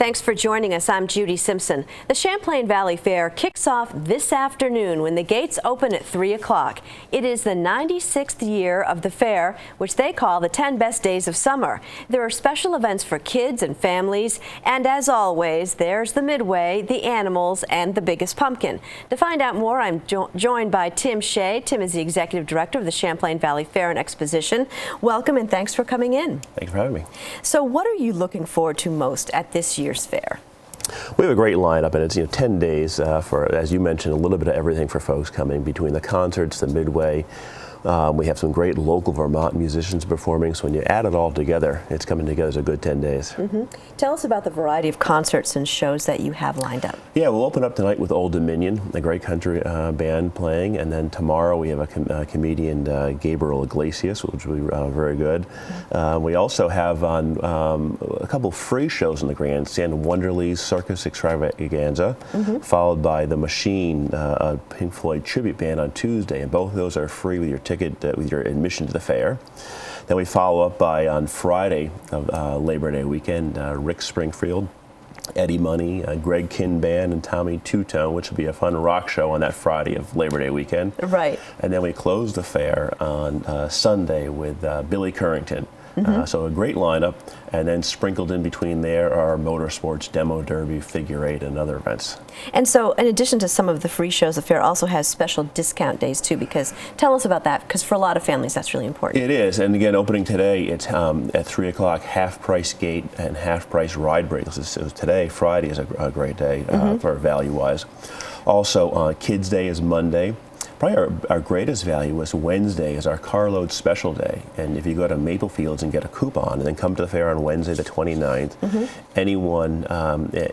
Thanks for joining us. I'm Judy Simpson. The Champlain Valley Fair kicks off this afternoon when the gates open at 3 o'clock. It is the 96th year of the fair, which they call the 10 Best Days of Summer. There are special events for kids and families, and as always, there's the Midway, the animals, and the biggest pumpkin. To find out more, I'm joined by Tim Shea. Tim is the Executive Director of the Champlain Valley Fair and Exposition. Welcome and thanks for coming in. Thanks for having me. So what are you looking forward to most at this year's fair? We have a great lineup, and it's 10 days for, as you mentioned, a little bit of everything for folks coming between the concerts, the Midway. We have some great local Vermont musicians performing, so when you add it all together, it's coming together as a good 10 days. Tell us about the variety of concerts and shows that you have lined up. Yeah, we'll open up tonight with Old Dominion, a great country band playing, and then tomorrow we have a comedian, Gabriel Iglesias, which will be very good. We also have on a couple free shows in the grandstand, Wonderly's Circus Extravaganza, followed by The Machine, a Pink Floyd tribute band on Tuesday, and both of those are free with your ticket, with your admission to the fair. Then we follow up by on Friday of Labor Day weekend, Rick Springfield, Eddie Money, Greg Kinn Band, and Tommy Two-Tone, which will be a fun rock show on that Friday of Labor Day weekend. Right. And then we close the fair on Sunday with Billy Currington. So a great lineup, and then sprinkled in between there are motorsports, demo derby, figure eight, and other events. And so in addition to some of the free shows, the fair also has special discount days too, because tell us about that, because for a lot of families that's really important. It is, and again, opening today, it's at 3 o'clock, half price gate and half price ride break. So today, Friday, is a great day for value-wise. Also, Kids Day is Monday. Probably our greatest value is Wednesday is our carload special day. And if you go to Maple Fields and get a coupon and then come to the fair on Wednesday the 29th, anyone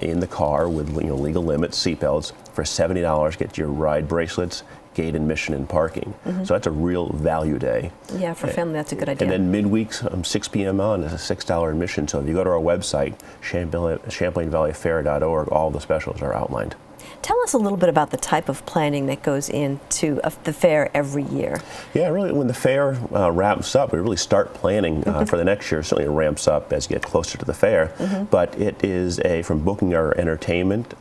in the car with legal limits, seatbelts, for $70 get your ride bracelets, gate admission, and parking. So that's a real value day. Yeah, for family that's a good idea. And then midweeks, 6 p.m. on is a $6 admission. So if you go to our website, ChamplainValleyFair.org, all the specials are outlined. Tell us a little bit about the type of planning that goes into the fair every year. Yeah, really, when the fair wraps up, we really start planning for the next year. Certainly it ramps up as you get closer to the fair, but it is from booking our entertainment,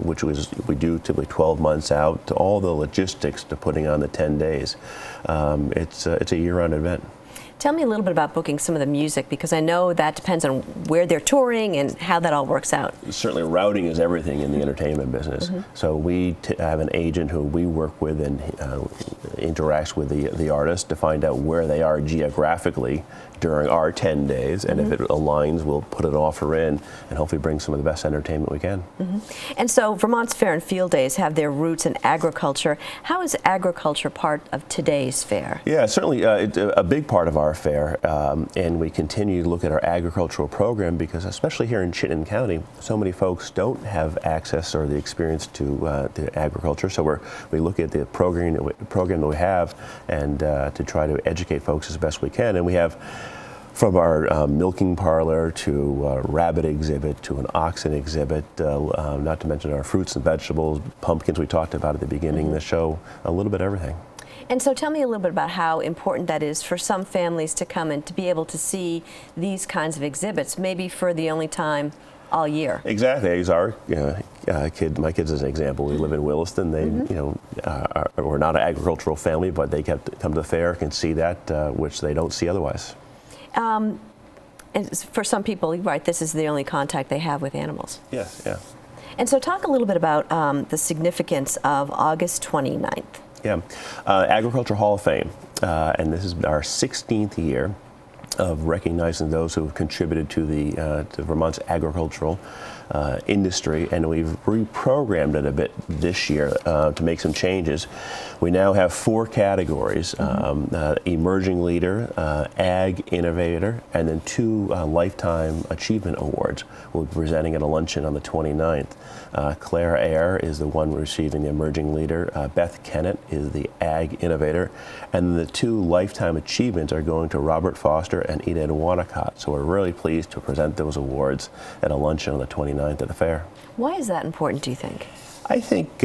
which we do typically 12 months out, to all the logistics to putting on the 10 days. It's a year-round event. Tell me a little bit about booking some of the music, because I know that depends on where they're touring and how that all works out. Certainly routing is everything in the entertainment business. So we have an agent who we work with and interacts with the artist to find out where they are geographically during our 10 days, and if it aligns, we'll put an offer in and hopefully bring some of the best entertainment we can. And so Vermont's Fair and Field Days have their roots in agriculture. How is agriculture part of today's fair? Yeah, certainly it's a big part of our fair, and we continue to look at our agricultural program because, especially here in Chittenden County, so many folks don't have access or the experience to agriculture. So we look at the program that we have and to try to educate folks as best we can. And we have from our milking parlor to a rabbit exhibit to an oxen exhibit, not to mention our fruits and vegetables, pumpkins we talked about at the beginning of the show, a little bit of everything. And so tell me a little bit about how important that is for some families to come and to be able to see these kinds of exhibits, maybe for the only time all year. Exactly. Our my kids, as an example, we live in Williston. They, we're not an agricultural family, but they come to the fair, can see that, which they don't see otherwise. And for some people, right, this is the only contact they have with animals. Yes, yeah. And so talk a little bit about the significance of August 29th. Yeah, Agriculture Hall of Fame, and this is our 16th year of recognizing those who have contributed to to Vermont's agricultural industry, and we've reprogrammed it a bit this year to make some changes. We now have 4 categories: Emerging Leader, Ag Innovator, and then 2 Lifetime Achievement Awards. We'll be presenting at a luncheon on the 29th. Claire Ayer is the one receiving the Emerging Leader. Beth Kennett is the Ag Innovator. And the 2 Lifetime Achievements are going to Robert Foster and Enid Wanacott. So we're really pleased to present those awards at a luncheon on the 29th at the fair. Why is that important, do you think? I think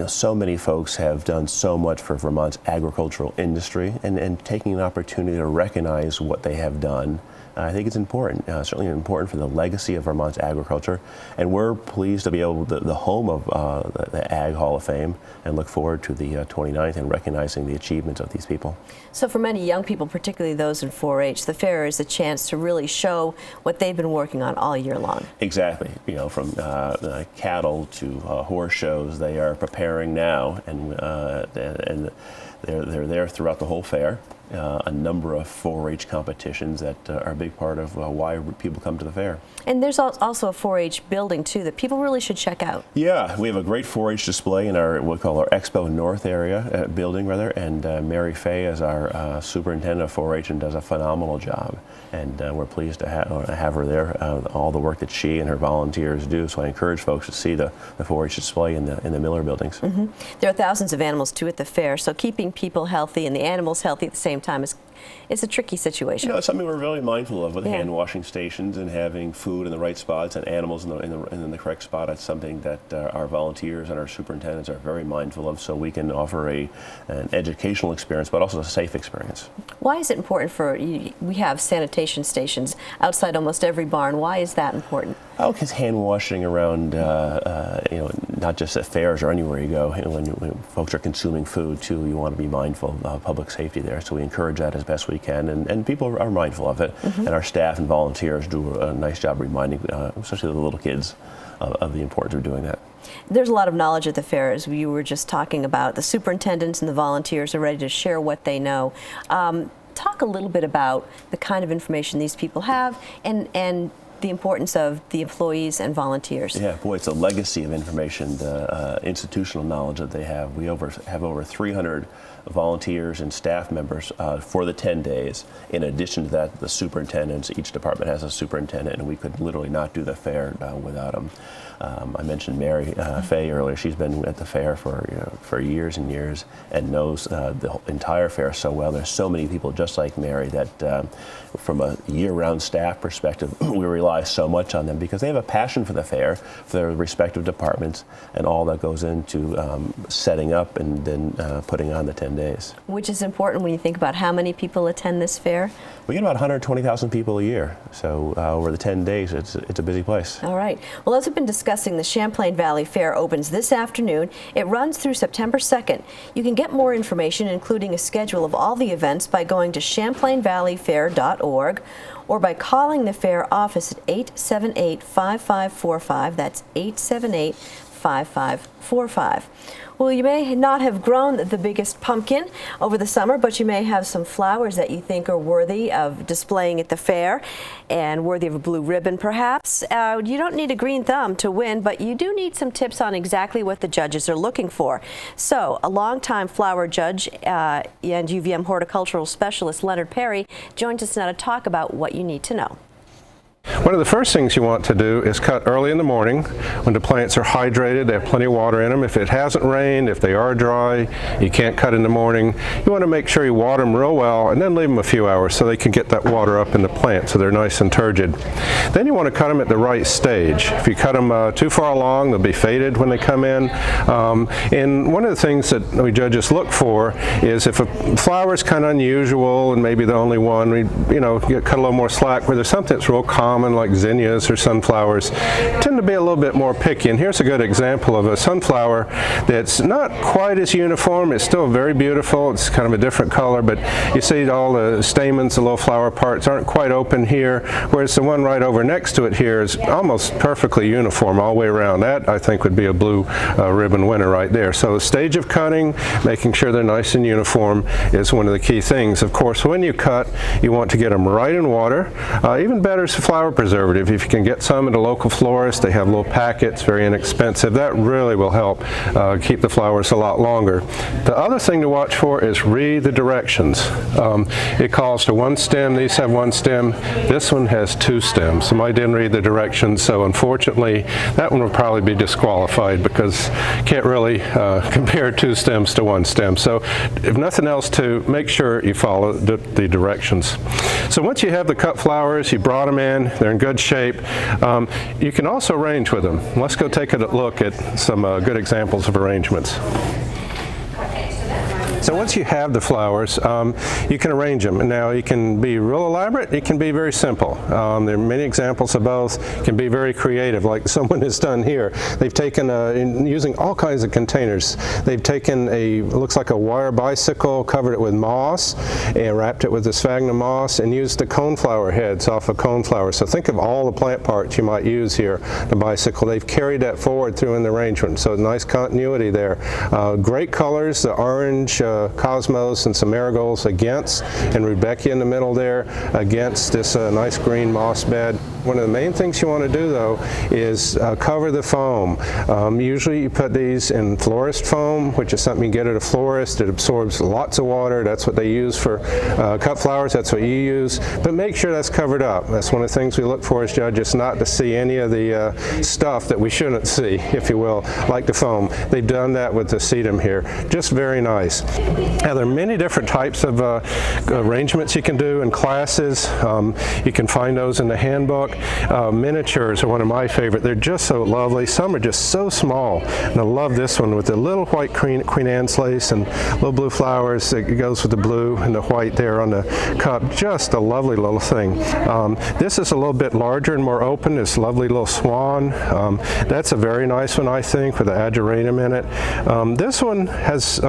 so many folks have done so much for Vermont's agricultural industry, and taking an opportunity to recognize what they have done. I think it's important, certainly important for the legacy of Vermont's agriculture, and we're pleased to be the home of the Ag Hall of Fame, and look forward to the 29th and recognizing the achievements of these people. So for many young people, particularly those in 4-H, the fair is a chance to really show what they've been working on all year long. Exactly. From cattle to horse shows, they are preparing now, and they're there throughout the whole fair. A number of 4-H competitions that are a big part of why people come to the fair. And there's also a 4-H building too that people really should check out. Yeah, we have a great 4-H display in what we call our Expo North area, building rather, and Mary Fay is our superintendent of 4-H and does a phenomenal job. And we're pleased to have her there, all the work that she and her volunteers do. So I encourage folks to see the 4-H display in the Miller buildings. Mm-hmm. There are thousands of animals too at the fair, so keeping people healthy and the animals healthy at the same time is a tricky situation. It's something we're really mindful of with hand washing stations and having food in the right spots and animals in the correct spot. It's something that our volunteers and our superintendents are very mindful of, so we can offer an educational experience, but also a safe experience. Why is it important we have sanitation stations outside almost every barn? Why is that important? Oh, because hand washing around, not just at fairs or anywhere you go, when folks are consuming food too, you want to be mindful of public safety there. So we encourage that as best we can, and people are mindful of it. Mm-hmm. And our staff and volunteers do a nice job reminding, especially the little kids, of the importance of doing that. There's a lot of knowledge at the fair, as you were just talking about. The superintendents and the volunteers are ready to share what they know. Talk a little bit about the kind of information these people have and the importance of the employees and volunteers. Yeah, boy, it's a legacy of information, the institutional knowledge that they have. We have over 300 volunteers and staff members for the 10 days. In addition to that, the superintendents, each department has a superintendent, and we could literally not do the fair without them. I mentioned Mary Fay earlier. She's been at the fair for years and years and knows the entire fair so well. There's so many people just like Mary that from a year-round staff perspective, we rely so much on them because they have a passion for the fair, for their respective departments, and all that goes into setting up and then putting on the 10 days. Which is important when you think about how many people attend this fair? We get about 120,000 people a year, so over the 10 days, it's a busy place. All right. Well, as we've been discussing, the Champlain Valley Fair opens this afternoon. It runs through September 2nd. You can get more information, including a schedule of all the events, by going to champlainvalleyfair.org or by calling the fair office at 878-5545. That's 878-5545. Well, you may not have grown the biggest pumpkin over the summer, but you may have some flowers that you think are worthy of displaying at the fair and worthy of a blue ribbon, perhaps. You don't need a green thumb to win, but you do need some tips on exactly what the judges are looking for. So, a longtime flower judge and UVM horticultural specialist Leonard Perry joins us now to talk about what you need to know. One of the first things you want to do is cut early in the morning when the plants are hydrated, they have plenty of water in them. If it hasn't rained, if they are dry, you can't cut in the morning. You want to make sure you water them real well and then leave them a few hours so they can get that water up in the plant so they're nice and turgid. Then you want to cut them at the right stage. If you cut them too far along, they'll be faded when they come in. And one of the things that we judges look for is if a flower is kind of unusual and maybe the only one, you cut a little more slack. Where there's something that's real common like zinnias or sunflowers, tend to be a little bit more picky. And here's a good example of a sunflower that's not quite as uniform. It's still very beautiful. It's kind of a different color, but you see all the stamens, the little flower parts aren't quite open here, whereas the one right over next to it here is almost perfectly uniform all the way around. That, I think, would be a blue ribbon winner right there. So the stage of cutting, making sure they're nice and uniform, is one of the key things. Of course, when you cut, you want to get them right in water. Even better is flower preservative. If you can get some at a local florist, they have little packets, very inexpensive. That really will help keep the flowers a lot longer. The other thing to watch for is read the directions. It calls to one stem. These have one stem. This one has two stems. Somebody didn't read the directions, so unfortunately that one will probably be disqualified because you can't really compare two stems to one stem. So if nothing else, to make sure you follow the directions. So once you have the cut flowers, you brought them in, They're in good shape. You can also arrange with them. Let's go take a look at some good examples of arrangements. So once you have the flowers, you can arrange them. Now you can be real elaborate, it can be very simple. There are many examples of both. It can be very creative, like someone has done here. They've taken, using all kinds of containers, they've taken looks like a wire bicycle, covered it with moss, and wrapped it with the sphagnum moss, and used the coneflower heads off of coneflower. So think of all the plant parts you might use here, the bicycle. They've carried that forward through in the arrangement, so nice continuity there. Great colors, the orange, cosmos and some marigolds against, and rudbeckia in the middle there against this nice green moss bed. One of the main things you want to do, though, is cover the foam. Usually you put these in florist foam, which is something you get at a florist. It absorbs lots of water. That's what they use for cut flowers. That's what you use. But make sure that's covered up. That's one of the things we look for as judges, not to see any of the stuff that we shouldn't see, if you will, like the foam. They've done that with the sedum here. Just very nice. Now, there are many different types of arrangements you can do in classes. You can find those in the handbook. Miniatures are one of my favorite. They're just so lovely. Some are just so small. And I love this one with the little white Queen Anne's lace and little blue flowers. It goes with the blue and the white there on the cup. Just a lovely little thing. This is a little bit larger and more open. This lovely little swan. That's a very nice one, I think, with the ageranum in it. This one is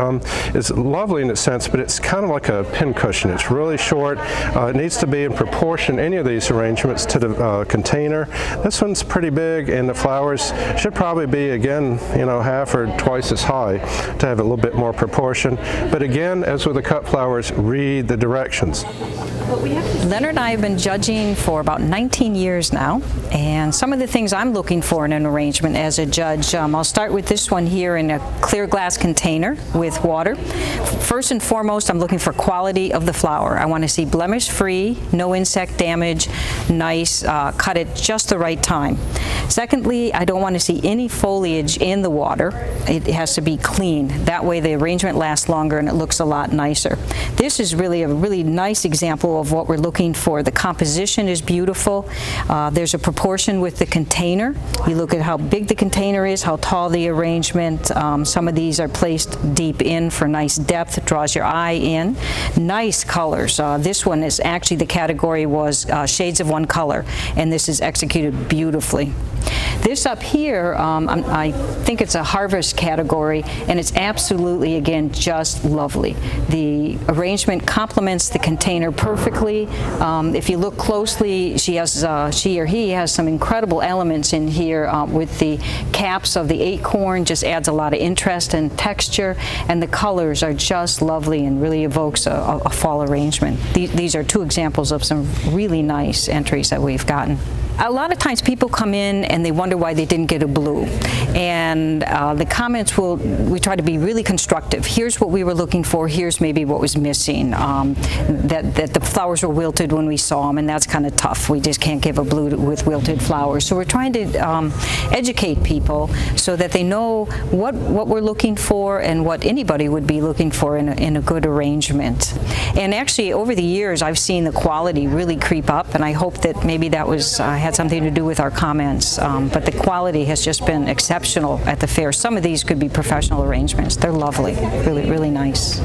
lovely in its sense, but it's kind of like a pincushion. It's really short. It needs to be in proportion, any of these arrangements, to the container. This one's pretty big, and the flowers should probably be, again, half or twice as high to have a little bit more proportion. But again, as with the cut flowers, read the directions. Leonard and I have been judging for about 19 years now, and some of the things I'm looking for in an arrangement as a judge, I'll start with this one here in a clear glass container with water. First and foremost, I'm looking for quality of the flower. I want to see blemish-free, no insect damage, nice, cut at just the right time. Secondly, I don't want to see any foliage in the water. It has to be clean. That way the arrangement lasts longer and it looks a lot nicer. This is really a really nice example of what we're looking for. The composition is beautiful. There's a proportion with the container. You look at how big the container is, how tall the arrangement. Some of these are placed deep in for nice depth. It draws your eye in. Nice colors. This one is actually, the category was shades of one color, and this is executed beautifully. This up here, I think it's a harvest category, and it's absolutely, again, just lovely. The arrangement complements the container perfectly. If you look closely, she or he has some incredible elements in here with the caps of the acorn. Just adds a lot of interest and texture, and the colors are just lovely and really evokes a fall arrangement. These are two examples of some really nice entries that we've gotten. A lot of times people come in and they wonder why they didn't get a blue, and the comments we try to be really constructive. Here's what we were looking for, here's maybe what was missing, that the flowers were wilted when we saw them, and that's kind of tough. We just can't give a blue with wilted flowers. So we're trying to educate people so that they know what we're looking for and what anybody would be looking for in a good arrangement. And actually, over the years, I've seen the quality really creep up, and I hope that maybe that was had something to do with our comments. But the quality has just been exceptional at the fair. Some of these could be professional arrangements. They're lovely, really, really nice.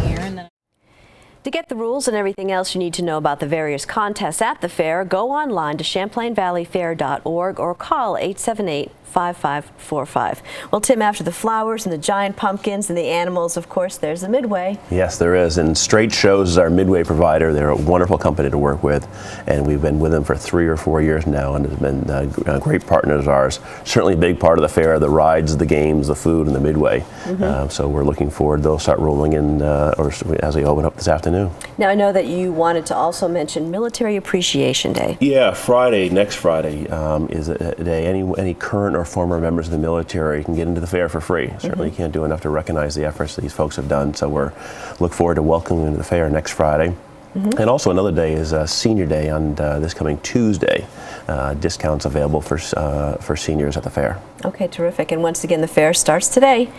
To get the rules and everything else you need to know about the various contests at the fair, go online to ChamplainValleyFair.org or call 878-5545. Well, Tim, after the flowers and the giant pumpkins and the animals, of course, there's the Midway. Yes, there is. And Straight Shows is our Midway provider. They're a wonderful company to work with, and we've been with them for 3 or 4 years now, and have been great partners of ours. Certainly a big part of the fair, the rides, the games, the food, and the Midway. So we're looking forward. They'll start rolling in or as they open up this afternoon. Now, I know that you wanted to also mention Military Appreciation Day. Yeah, next Friday is a day any current or former members of the military can get into the fair for free. Certainly can't do enough to recognize the efforts these folks have done, so we're look forward to welcoming them to the fair next Friday. And also another day is Senior Day on this coming Tuesday. Discounts available for seniors at the fair. Okay, terrific. And once again, the fair starts today.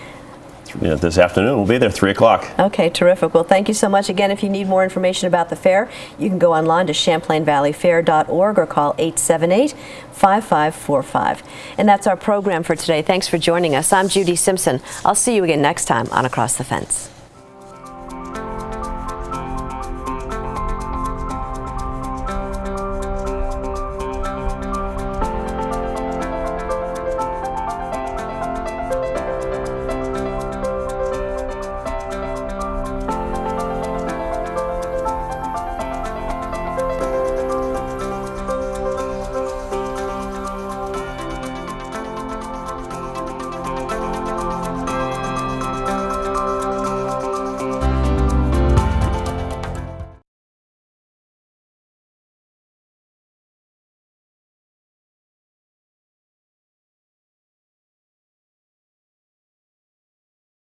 this afternoon. We'll be there 3 o'clock. Okay, terrific. Well, thank you so much. Again, if you need more information about the fair, you can go online to champlainvalleyfair.org or call 878-5545. And that's our program for today. Thanks for joining us. I'm Judy Simpson. I'll see you again next time on Across the Fence.